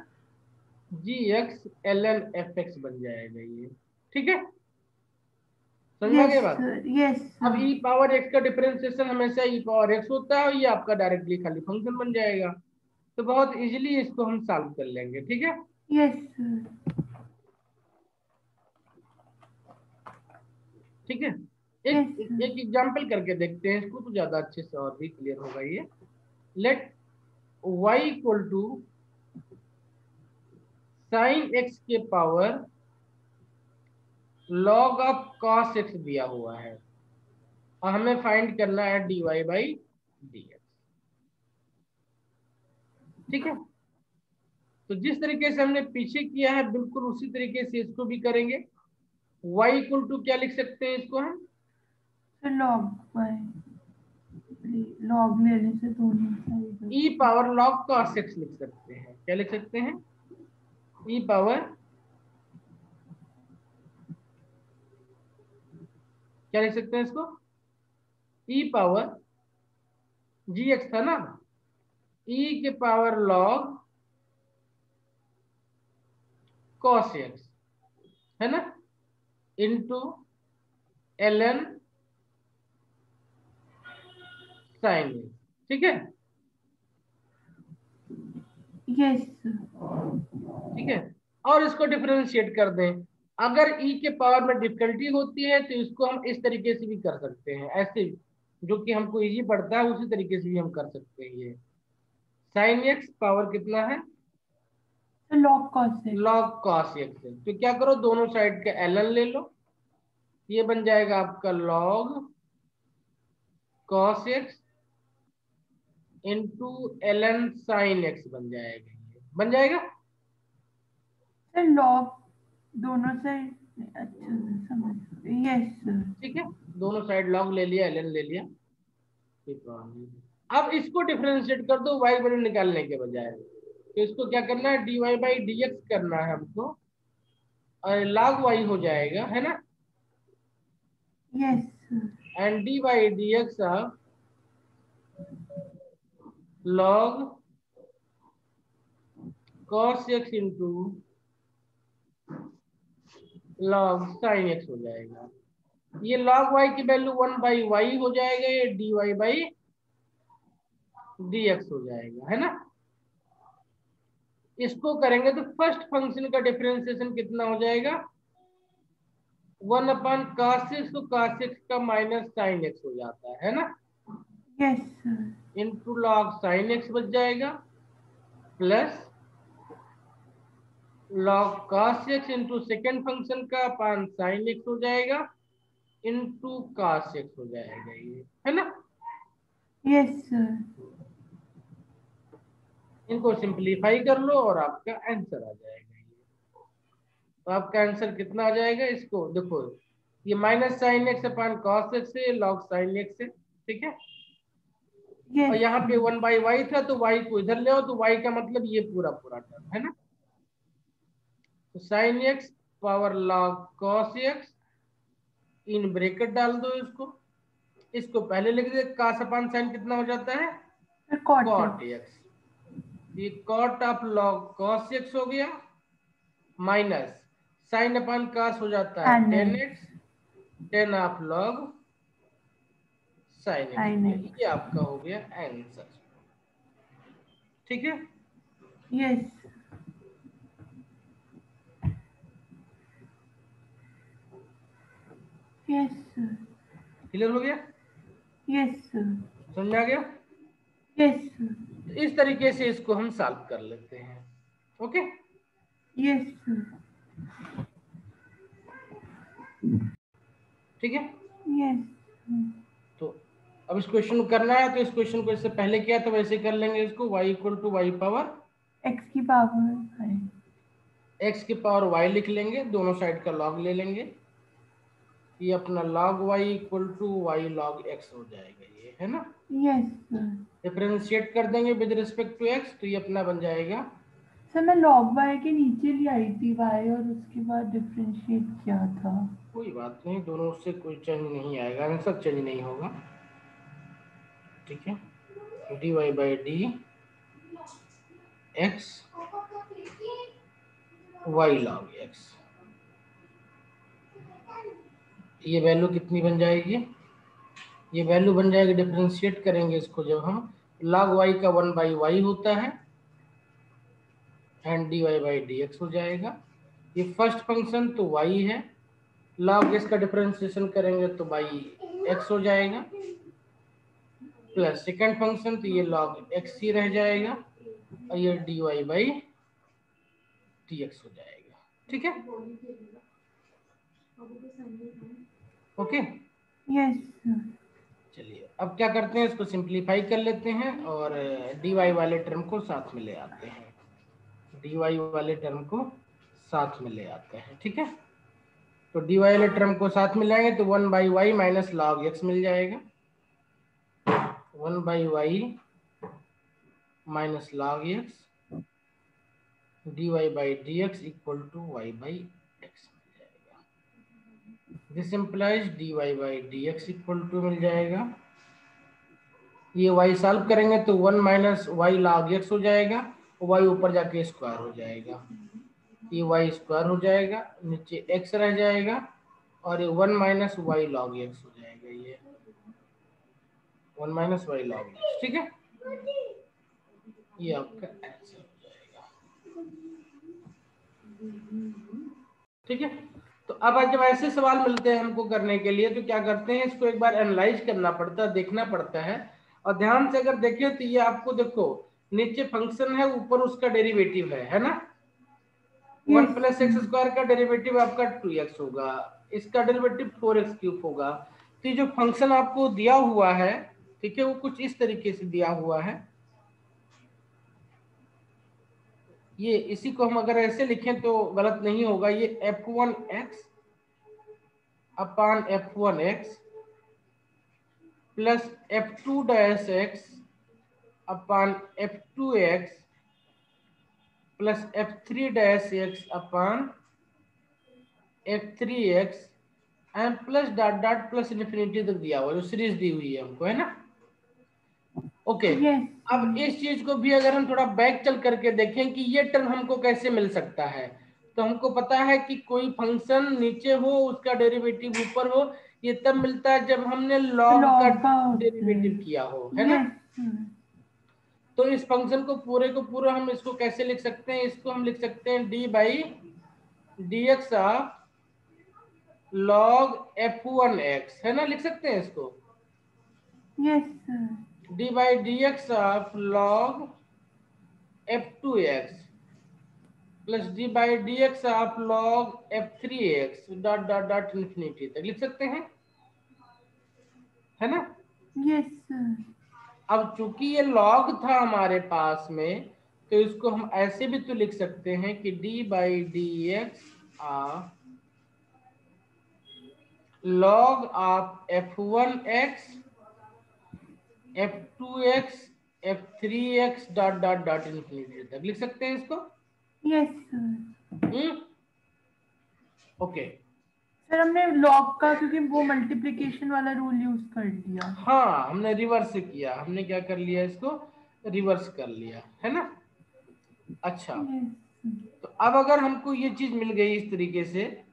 Speaker 1: gx ln fx बन जाएगा ये। ठीक है, समझ में आ
Speaker 2: यस
Speaker 1: गई बात?
Speaker 2: सर, यस
Speaker 1: अब
Speaker 2: सर,
Speaker 1: e पावर x का डिफरेंशिएशन हमेशा e पावर x होता है, और ये आपका डायरेक्टली खाली फंक्शन बन जाएगा। तो बहुत इजीली इसको हम सॉल्व कर लेंगे। ठीक है,
Speaker 2: यस सर,
Speaker 1: ठीक है,
Speaker 2: यस
Speaker 1: एक
Speaker 2: सर,
Speaker 1: एक एग्जांपल करके देखते हैं इसको, तो ज्यादा अच्छे से और भी क्लियर होगा ये। Let y equal to sine x के power log of cos x दिया हुआ है, और हमें फाइंड करना है dy बाई डी एक्स। ठीक है, तो जिस तरीके से हमने पीछे किया है बिल्कुल उसी तरीके से इसको भी करेंगे। y इक्वल टू क्या लिख सकते हैं इसको हम?
Speaker 2: तो लॉग बाय लॉग लेने से दोनों side
Speaker 1: e power log cos x लिख सकते हैं। क्या लिख सकते हैं? e पावर क्या लिख सकते हैं इसको? e पावर gx था ना, e के पावर log cos x है ना, इंटू ln sin x। ठीक है,
Speaker 2: यस
Speaker 1: ठीक है। और इसको डिफरेंशिएट कर दें। अगर e के पावर में डिफिकल्टी होती है तो इसको हम इस तरीके से भी कर सकते हैं, ऐसे जो कि हमको इजी पड़ता है उसी तरीके से भी हम कर सकते हैं। ये साइन एक्स पावर कितना है?
Speaker 2: तो लॉग कॉस है।
Speaker 1: लॉग कॉस एक्स है। तो क्या करो, दोनों साइड का ln ले लो, ये बन जाएगा आपका log cos x into ln sine x बन जाएगा। ये बन जाएगा।
Speaker 2: सर लॉग दोनों साइड अच्छा समझ यस सर।
Speaker 1: ठीक है, दोनों साइड लॉग ले लिया, ln ले लिया, कोई प्रॉब्लम नहीं। अब इसको डिफरेंशिएट कर दो y वैल्यू निकालने के बजाय। तो इसको क्या करना है, dy बाई dx करना है हमको, और log y हो जाएगा, है ना,
Speaker 2: yes sir.
Speaker 1: And dy by dx of log cos x into log sin x हो जाएगा। ये log y की वैल्यू 1 बाई y हो जाएगा, ये dy बाई dx हो जाएगा, है ना। इसको करेंगे तो फर्स्ट फंक्शन का डिफरेंशिएशन कितना हो जाएगा, 1 अपन cos x को cos x का माइनस sin x हो जाता है ना,
Speaker 2: yes sir.
Speaker 1: Into log sin x बच जाएगा, plus log cos x into second function का अपान sin x हो जाएगा, इंटू cos x हो जाएगा, ये है ना।
Speaker 2: Yes sir.
Speaker 1: इनको सिंप्लीफाई कर लो और आपका आंसर आ जाएगा। ये तो आपका आंसर कितना आ जाएगा, इसको देखो, ये माइनस साइन एक्स अपान कॉस एक्स है, लॉग साइन एक्स है, ठीक है। और
Speaker 2: यस
Speaker 1: यहाँ पे
Speaker 2: सर।
Speaker 1: 1 बाई वाई था तो वाई को इधर ले आओ, तो वाई का मतलब ये पूरा पूरा टर्म है ना। तो sine x power log cos x, in bracket डाल दो इसको, इसको पहले लिख दे, कॉस अपान साइन कितना हो जाता है,
Speaker 2: कॉट
Speaker 1: कॉट एक्स। ये cot of log cos x हो गया, माइनस साइन अपान कॉस हो जाता है tan x, tan of log sine x हो
Speaker 2: साइन
Speaker 1: गया।
Speaker 2: एक्स।
Speaker 1: ये आपका हो गया आंसर, ठीक है।
Speaker 2: Yes yes sir.
Speaker 1: क्लियर हो गया,
Speaker 2: यस सर।
Speaker 1: समझ में आ गया।
Speaker 2: Yes sir.
Speaker 1: तो इस तरीके से इसको हम सॉल्व कर लेते हैं, ओके।
Speaker 2: Yes sir.
Speaker 1: ठीक है,
Speaker 2: यस
Speaker 1: तो अब इस क्वेश्चन को करना है, तो इस क्वेश्चन को इससे पहले किया तो वैसे कर लेंगे इसको, y equal to y power
Speaker 2: x की पावर है।
Speaker 1: x की पावर y लिख लेंगे, दोनों साइड का log ले लेंगे, ये अपना log y equal to y log x हो जाएगा, ये है ना।
Speaker 2: Yes sir.
Speaker 1: डिफरेंशिएट कर देंगे विद रिस्पेक्ट टू x, तो ये अपना बन जाएगा,
Speaker 2: सर मैं लॉग वाई के नीचे ले आई थी वाई और उसके बाद डिफरेंशिएट किया था।
Speaker 1: कोई बात नहीं, दोनों से कोई चेंज नहीं आएगा, आंसर चेंज नहीं होगा, ठीक है। D Y by D x y log x, ये वैल्यू कितनी बन जाएगी, ये वैल्यू बन जाएगी, डिफरेंशिएट करेंगे इसको जब हम, log y का 1 बाई वाई होता है and d Y by D x हो जाएगा। ये फर्स्ट फंक्शन तो y है, log x का डिफरेंशिएशन करेंगे तो बाई x हो जाएगा, प्लस सेकेंड फंक्शन तो ये log x ही रह जाएगा, और ये d Y by D x हो जाएगा, ठीक है, ओके।
Speaker 2: Yes sir.
Speaker 1: चलिए अब क्या करते हैं, इसको सिंप्लीफाई कर लेते हैं और डी वाई वाले टर्म को साथ में ले आते हैं, डी वाई वाले टर्म को साथ में ले आते हैं, ठीक है। तो dy वाले टर्म को साथ मिलाएंगे तो 1/y माइनस लॉग x मिल जाएगा, 1/y minus log x dy by dx equal to y by x मिल जाएगा। This implies dy by dx equal to मिल जाएगा, ये y सॉल्व करेंगे तो 1 माइनस वाई log x हो जाएगा, y ऊपर जाके स्क्वायर हो जाएगा, ये y स्क्वायर हो जाएगा, नीचे x रह जाएगा और ये 1 माइनस वाई log x हो जाएगा, ये 1 माइनस वाई log x। ठीक है, ये आपका आंसर हो जाएगा। ठीक है, तो अब जब ऐसे सवाल मिलते हैं हमको करने के लिए तो क्या करते हैं, इसको एक बार एनालाइज करना पड़ता है, देखना पड़ता है। और ध्यान से अगर देखें तो ये आपको देखो नीचे फंक्शन है, ऊपर उसका डेरिवेटिव है ना। 1 प्लस एक्स स्क्वायर का डेरिवेटिव आपका 2x होगा, इसका डेरिवेटिव 4x क्यूब होगा। तो ये जो फंक्शन आपको दिया हुआ है, ठीक है, वो कुछ इस तरीके से दिया हुआ है। ये इसी को हम अगर ऐसे लिखें तो गलत नहीं होगा, ये f1x upon f1x plus f2-x upon f2x plus f3-x upon f3x and plus dot dot plus infinity तक दिया हुआ, जो सीरीज दी हुई है हमको, है ना। ओके अब इस चीज को भी अगर हम थोड़ा बैक चल करके देखें कि ये टर्म हमको कैसे मिल सकता है, तो हमको पता है कि कोई फंक्शन नीचे हो उसका डेरिवेटिव ऊपर हो, ये तब मिलता है जब हमने लॉग का डेरिवेटिव किया हो, है ना। तो इस फंक्शन को पूरा हम इसको कैसे लिख सकते हैं, इसको हम लिख सकते हैं D by D x of log f1x, है ना, लिख सकते हैं इसको।
Speaker 2: Yes sir.
Speaker 1: D by D x of log f2x plus d by D x of log f3x dot dot dot infinity तक लिख सकते हैं, है ना।
Speaker 2: Yes sir.
Speaker 1: अब चूंकि ये लॉग था हमारे पास में, तो इसको हम ऐसे भी तो लिख सकते हैं कि D by D x of log of f1x f2x f3x dot dot dot infinity तक लिख सकते हैं इसको।
Speaker 2: Yes sir.
Speaker 1: ओके
Speaker 2: सर हमने लॉग का क्योंकि वो मल्टीप्लिकेशन वाला रूल यूज कर लिया।
Speaker 1: हाँ, हमने रिवर्स किया, हमने क्या कर लिया, इसको रिवर्स कर लिया, है ना। अच्छा तो अब अगर हमको ये चीज मिल गई इस तरीके से,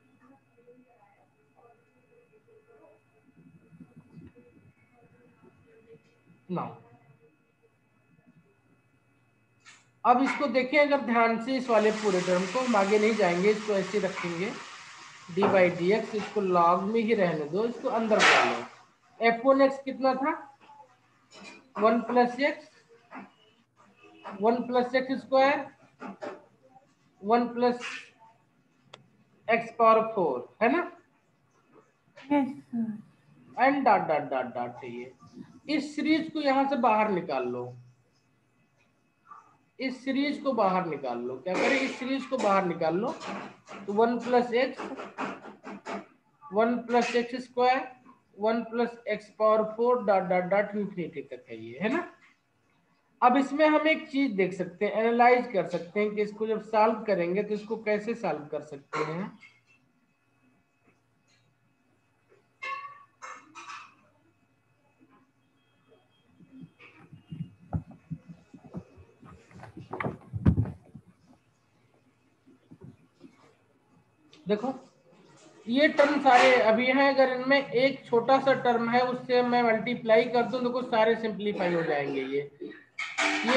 Speaker 1: ना अब इसको देखें अगर ध्यान से, इस वाले पूरे टर्म को हम आगे नहीं जाएंगे, इसको ऐसे रखेंगे डी बाई डी एक्स, इसको लॉग में ही रहने दो, इसको अंदर कर लो। f1x कितना था, 1 plus x, 1 plus x square 1 plus x power 4, है ना।
Speaker 2: Yes sir.
Speaker 1: And dot dot dot dot चाहिए। इस सीरीज को यहां से बाहर निकाल लो, इस सीरीज को बाहर निकाल लो, क्या करें, इस सीरीज को बाहर निकाल लो। तो 1 plus x square 1 plus x power 4 dot dot dot infinity तक है ये, है ना। अब इसमें हम एक चीज देख सकते हैं, एनालाइज कर सकते हैं कि इसको जब सॉल्व करेंगे तो इसको कैसे सॉल्व कर सकते हैं। देखो ये टर्म सारे अभी हैं, अगर इनमें एक छोटा सा टर्म है उससे मैं मल्टीप्लाई कर दूं, देखो सारे सिंप्लीफाई हो जाएंगे। ये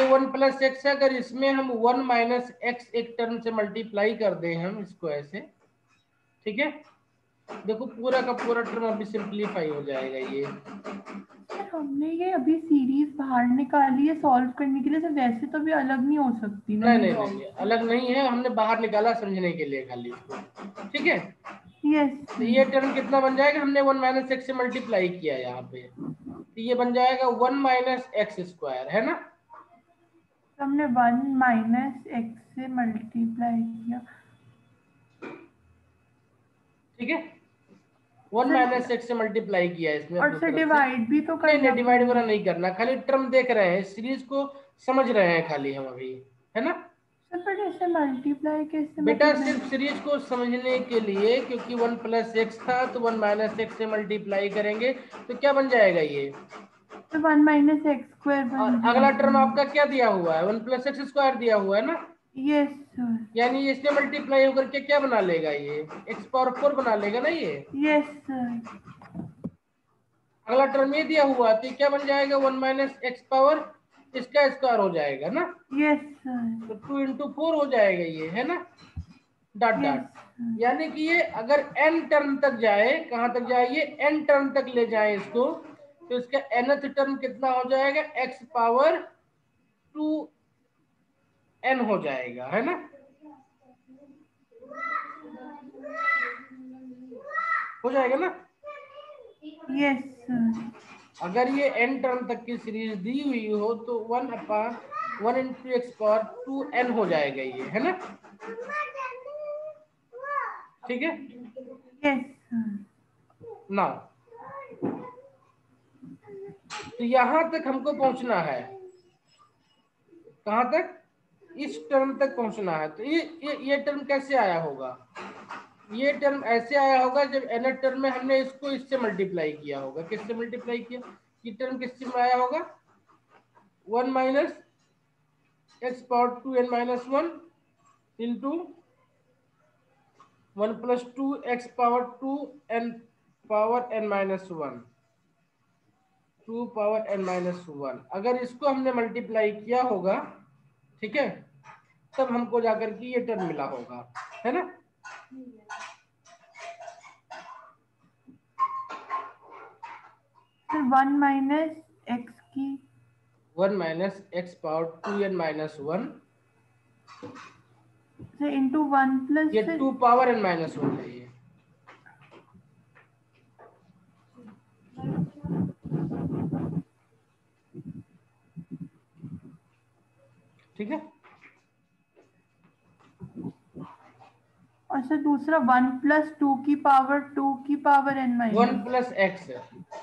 Speaker 1: 1 प्लस एक्स है, अगर इसमें हम 1 माइनस एक्स एक टर्म से मल्टीप्लाई कर दें हम इसको ऐसे, ठीक है, देखो पूरा का पूरा टर्म अभी सिंप्लीफाई हो जाएगा ये।
Speaker 2: सर हमने ये अभी सीरीज बाहर निकाली है सॉल्व करने के लिए, तो वैसे तो भी अलग नहीं हो सकती ना।
Speaker 1: नहीं, अलग नहीं है, हमने बाहर निकाला समझने के लिए खाली इसको, ठीक है।
Speaker 2: यस
Speaker 1: तो ये टर्म कितना बन जाएगा, हमने 1 माइनस एक्स से मल्टीप्लाई किया यहाँ पे, तो ये बन जाएगा 1 माइनस एक्स स्क्वायर, है ना।
Speaker 2: हमने 1 माइनस एक्स से मल्टीप्लाई किया,
Speaker 1: है, 1 माइनस एक्स से मल्टीप्लाई किया है इसमें
Speaker 2: और
Speaker 1: अपनी
Speaker 2: सर
Speaker 1: तरफ से।
Speaker 2: डिवाइड भी तो
Speaker 1: नहीं
Speaker 2: करना
Speaker 1: नहीं, डिवाइड वगैरह नहीं करना, खाली टर्म देख रहे हैं, सीरीज को समझ रहे हैं खाली हम अभी, है ना।
Speaker 2: सर पर ऐसे मल्टीप्लाई कैसे
Speaker 1: बेटा
Speaker 2: मतलब
Speaker 1: सिर्फ सीरीज को समझने के लिए, क्योंकि 1 प्लस एक्स था तो 1 माइनस एक्स से मल्टीप्लाई करेंगे तो क्या बन जाएगा ये,
Speaker 2: तो 1 माइनस एक्स स्क्वायर
Speaker 1: और
Speaker 2: बन
Speaker 1: अगला टर्म
Speaker 2: जाएगा।
Speaker 1: आपका क्या दिया हुआ है, 1 प्लस एक्स स्क्वायर दिया हुआ है ना,
Speaker 2: यस सर।
Speaker 1: यानी इसमें मल्टीप्लाई होकर के क्या बना लेगा ये, एक्स पावर 4 बना लेगा ना ये।
Speaker 2: Yes sir.
Speaker 1: अगला टर्म ये दिया हुआ तो क्या बन जाएगा, 1 माइनस एक्स पावर इसका स्क्वायर हो जाएगा ना,
Speaker 2: यस
Speaker 1: तो
Speaker 2: सर।
Speaker 1: 2 इंटू 4 हो जाएगा ये, है ना, डॉट
Speaker 2: यस
Speaker 1: डॉट। यानी कि ये अगर n टर्म तक जाए, कहां तक जाए, ये n टर्म तक ले जाए इसको, तो इसका nth टर्म कितना हो जाएगा, x पावर 2n हो जाएगा, है ना, हो जाएगा ना।
Speaker 2: Yes sir.
Speaker 1: अगर ये n टर्म तक की सीरीज दी हुई हो तो 1 इंटू एक्स पावर 2n हो जाएगा ये, है ना, ठीक है।
Speaker 2: Yes sir.
Speaker 1: नाउ तो यहां तक हमको पहुंचना है, कहां तक, इस टर्म तक पहुंचना है। तो ये टर्म कैसे आया होगा, ये टर्म ऐसे आया होगा जब nth टर्म में हमने इसको इससे मल्टीप्लाई किया होगा, किससे मल्टीप्लाई किया, ये टर्म किससे में आया होगा, 1 minus x power 2n minus 1 into 1 plus 2 x power 2n power n minus 1, 2 power n minus 1, अगर इसको हमने मल्टीप्लाई किया होगा, ठीक है, तब हमको जाकर के ये टर्म मिला होगा, है ना।
Speaker 2: सर 1 माइनस एक्स की
Speaker 1: 1 minus x power 2n minus 1,
Speaker 2: sir into 1 plus
Speaker 1: ये
Speaker 2: फिर
Speaker 1: 2 पावर n माइनस 1 है ये, ठीक है।
Speaker 2: और सर दूसरा 1 प्लस 2 की power n
Speaker 1: 1
Speaker 2: minus.
Speaker 1: Plus x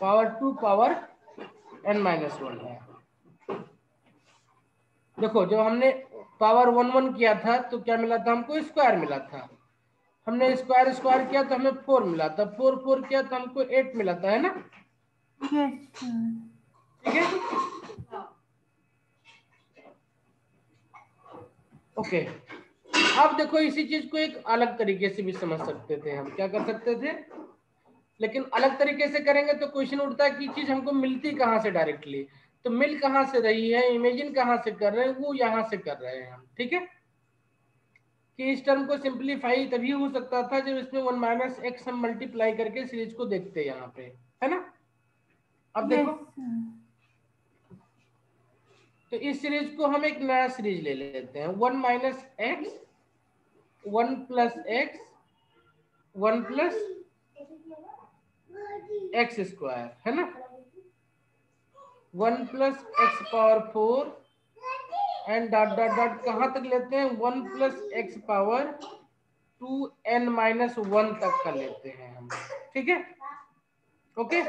Speaker 1: power 2 power n minus 1 है। देखो जब हमने पावर 1 किया था तो क्या मिला था हमको, स्क्वायर मिला था, हमने स्क्वायर स्क्वायर किया तो हमें 4 मिला था, 4 4 किया तो हमको 8 मिला था, है ना,
Speaker 2: यस सर।
Speaker 1: ठीक है, ओके। अब देखो इसी चीज को एक अलग तरीके से भी समझ सकते थे हम, क्या कर सकते थे, लेकिन अलग तरीके से करेंगे तो क्वेश्चन उठता है कि चीज हमको मिलती कहां से डायरेक्टली, तो मिल कहां से रही है, इमेजिन कहां से कर रहे हैं, वो यहां से कर रहे हैं हम, ठीक है, कि इस टर्म को सिंप्लीफाई तभी हो सकता था जब इसमें 1 माइनस एक्स हम मल्टीप्लाई करके सीरीज को देखते यहाँ पे, है ना। अब देखो
Speaker 2: यस सर।
Speaker 1: तो इस सीरीज को हम एक नया सीरीज ले लेते हैं, 1 minus x 1 plus x 1 plus x square, है ना, 1 plus x power 4 and dot dot dot कहां तक लेते हैं, 1 plus x power 2n minus 1 तक का लेते हैं हम, ठीक है, ओके।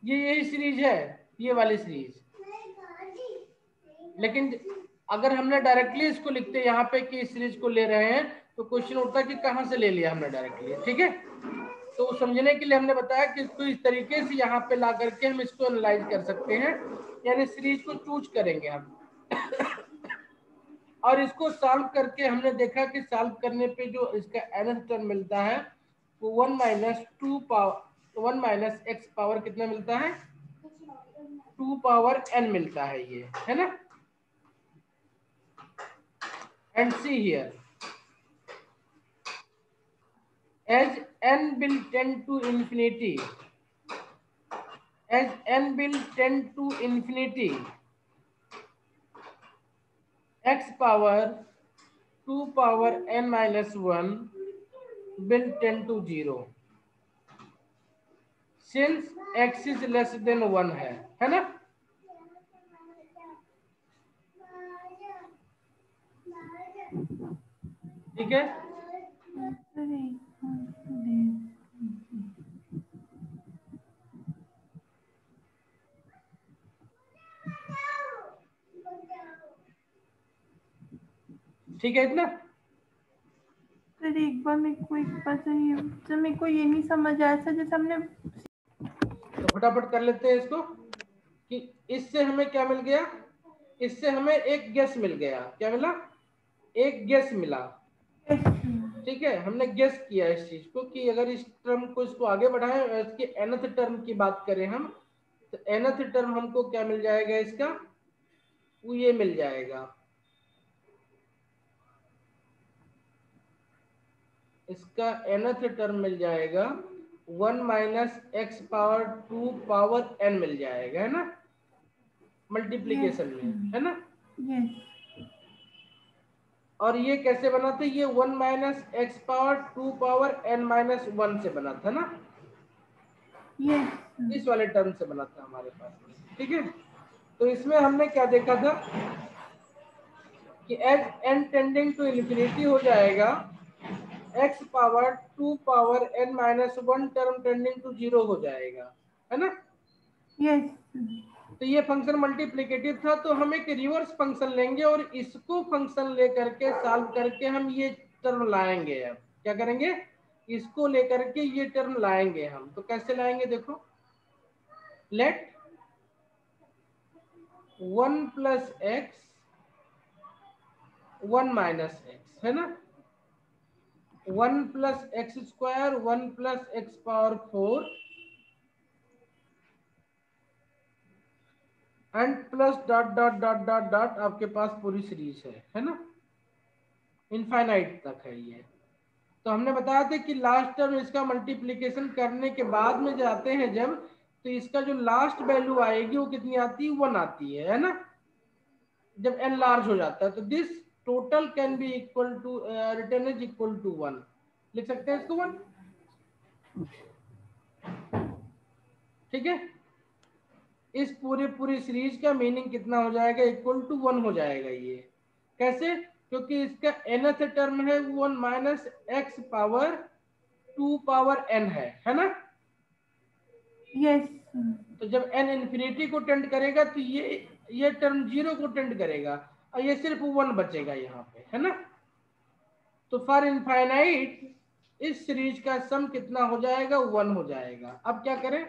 Speaker 1: ये यही सीरीज है, ये वाली सीरीज, लेकिन अगर हमने डायरेक्टली इसको लिखते यहाँ पे कि इस सीरीज को ले रहे हैं तो क्वेश्चन उठता कि कहां से ले लिया हमने डायरेक्टली, ठीक है। तो समझने के लिए हमने बताया कि इसको इस तरीके से यहाँ पे ला करके हम इसको एनालाइज कर सकते हैं, यानी सीरीज को चूज करेंगे हम और इसको सॉल्व करके हमने देखा कि सॉल्व करने पे जो इसका nth टर्म मिलता है वो 1 minus 2 power 1 minus x power कितना मिलता है, 2 पावर n मिलता है ये, है ना। And see here as n will tend to infinity, as n will tend to infinity, x power 2 power n minus 1 will tend to 0 since x is less than 1 है ना। ठीक है, ठीक है इतना?
Speaker 2: सर एक बार मेरे को ये नहीं समझ आया सर, जैसे हमने
Speaker 1: तो फटाफट कर लेते हैं इसको कि इससे हमें क्या मिल गया, इससे हमें एक गेस मिल गया। क्या मिला? एक गेस मिला। ठीक है, हमने गेस किया इस चीज को कि अगर इस टर्म को इसको आगे बढ़ाएं, इसके nth टर्म की बात करें हम, तो nth टर्म हमको क्या मिल जाएगा इसका, वो ये मिल जाएगा, इसका nth टर्म मिल जाएगा 1 minus x power 2 power n मिल जाएगा, है ना, मल्टीप्लीकेशन में, है ना।
Speaker 2: यस
Speaker 1: और ये कैसे बना था, ये 1 minus x power 2 power n minus 1 से बना था ना,
Speaker 2: यस
Speaker 1: इस वाले टर्म से बना था हमारे पास में। ठीक है, तो इसमें हमने क्या देखा था कि as n tending to infinity हो जाएगा, x power 2 power n minus 1 term tending to 0 हो जाएगा, है ना।
Speaker 2: यस
Speaker 1: तो ये फंक्शन मल्टीप्लिकेटिव था, तो हम एक रिवर्स फंक्शन लेंगे और इसको फंक्शन लेकर के सॉल्व करके हम ये टर्म लाएंगे। अब क्या करेंगे, इसको लेकर के ये टर्म लाएंगे हम। तो कैसे लाएंगे देखो, let 1 plus x 1 minus x, है ना, 1 plus x square 1 plus x power 4 and plus dot dot dot dot dot, आपके पास पूरी सीरीज है ना, इनफाइनाइट तक है ये। तो हमने बताया था कि लास्ट टर्म इसका मल्टीप्लिकेशन करने के बाद में जाते हैं जब, तो इसका जो लास्ट वैल्यू आएगी वो कितनी आती है, 1 आती है ना, जब n लार्ज हो जाता है। तो this total can be equal to return is equal to 1, लिख सकते हैं इसको 1। ठीक है, इस पूरी सीरीज का मीनिंग कितना हो जाएगा, इक्वल टू 1 हो जाएगा। ये कैसे, क्योंकि इसका nth टर्म है 1 minus x power 2 power n है ना।
Speaker 2: यस
Speaker 1: तो जब n इंफिनिटी को टेंड करेगा तो ये टर्म 0 को टेंड करेगा और ये सिर्फ 1 बचेगा यहाँ पे, है ना। तो फॉर इनफाइनाइट इस सीरीज का सम कितना हो जाएगा, 1 हो जाएगा। अब क्या करें,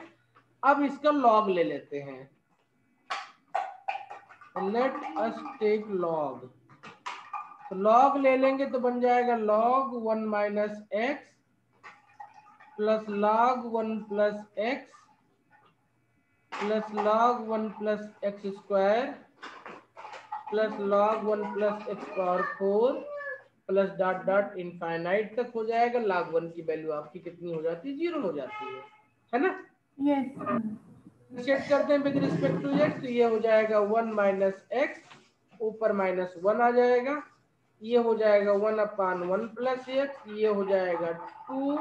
Speaker 1: अब इसका लॉग ले लेते हैं। Let us take log. तो लॉग ले लेंगे तो बन जाएगा log 1 minus x plus log 1 plus x plus log 1 plus x square plus log 1 plus x power 4 plus dot dot infinite तक हो जाएगा। log 1 की वैल्यू आपकी कितनी हो जाती है, 0 हो जाती है ना।
Speaker 2: यस
Speaker 1: चेक करते हैं विद रिस्पेक्ट टू एक्स, तो ये हो जाएगा 1 माइनस एक्स, ऊपर माइनस 1 आ जाएगा, ये हो जाएगा 1 अपान 1 प्लस एक्स, ये हो जाएगा 2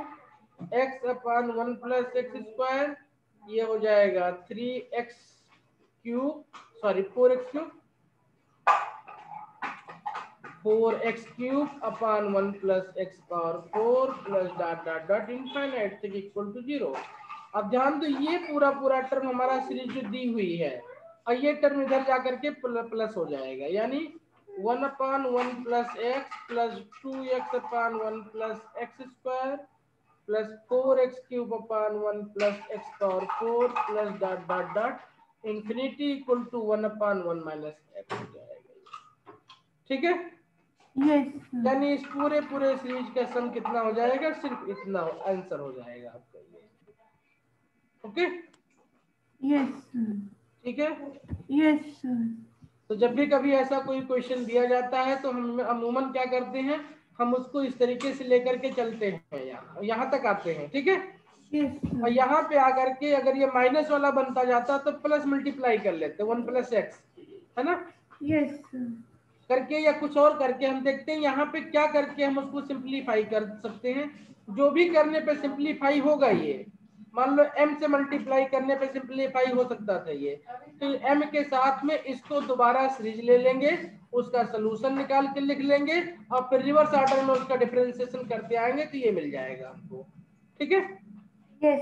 Speaker 1: एक्स अपान 1 प्लस एक्स स्क्वायर, ये हो जाएगा 3x cube, sorry 4x cube, 4x cube upon 1 plus x power 4 plus dot dot dot infinite तक इक्वल टू 0। अब ध्यान दो, ये पूरा टर्म हमारा सीरीज जो दी हुई है, और ये टर्म इधर जाकर के प्लस हो जाएगा, यानी 1 upon 1 plus x plus 2x upon 1 plus x square plus 4x cube upon 1 plus x power 4 plus dot dot dot infinity equal to 1 upon 1 minus x हो जाएगा। ठीक है,
Speaker 2: यस
Speaker 1: यानी इस पूरे सीरीज का सम कितना हो जाएगा, सिर्फ इतना आंसर हो जाएगा आपका ये। ओके,
Speaker 2: यस
Speaker 1: ठीक है।
Speaker 2: यस
Speaker 1: तो जब भी कभी ऐसा कोई क्वेश्चन दिया जाता है तो हम अमूमन क्या करते हैं, हम उसको इस तरीके से लेकर के चलते हैं, यहाँ तक आते हैं। ठीक है, और यहाँ पे आकर के अगर ये माइनस वाला बनता जाता तो प्लस मल्टीप्लाई कर लेते 1 प्लस एक्स, है ना,
Speaker 2: यस
Speaker 1: करके या कुछ और करके हम देखते हैं यहाँ पे क्या करके हम उसको सिंप्लीफाई कर सकते हैं। जो भी करने पे सिंप्लीफाई होगा, ये मान लो m से मल्टीप्लाई करने पे सिंप्लीफाई हो सकता था ये, तो m के साथ में इसको दोबारा सीरीज ले लेंगे, उसका सोल्यूशन निकाल के लिख लेंगे और फिर रिवर्स ऑर्डर में उसका डिफरेंशिएशन करते आएंगे तो ये मिल जाएगा हमको। ठीक है,
Speaker 2: यस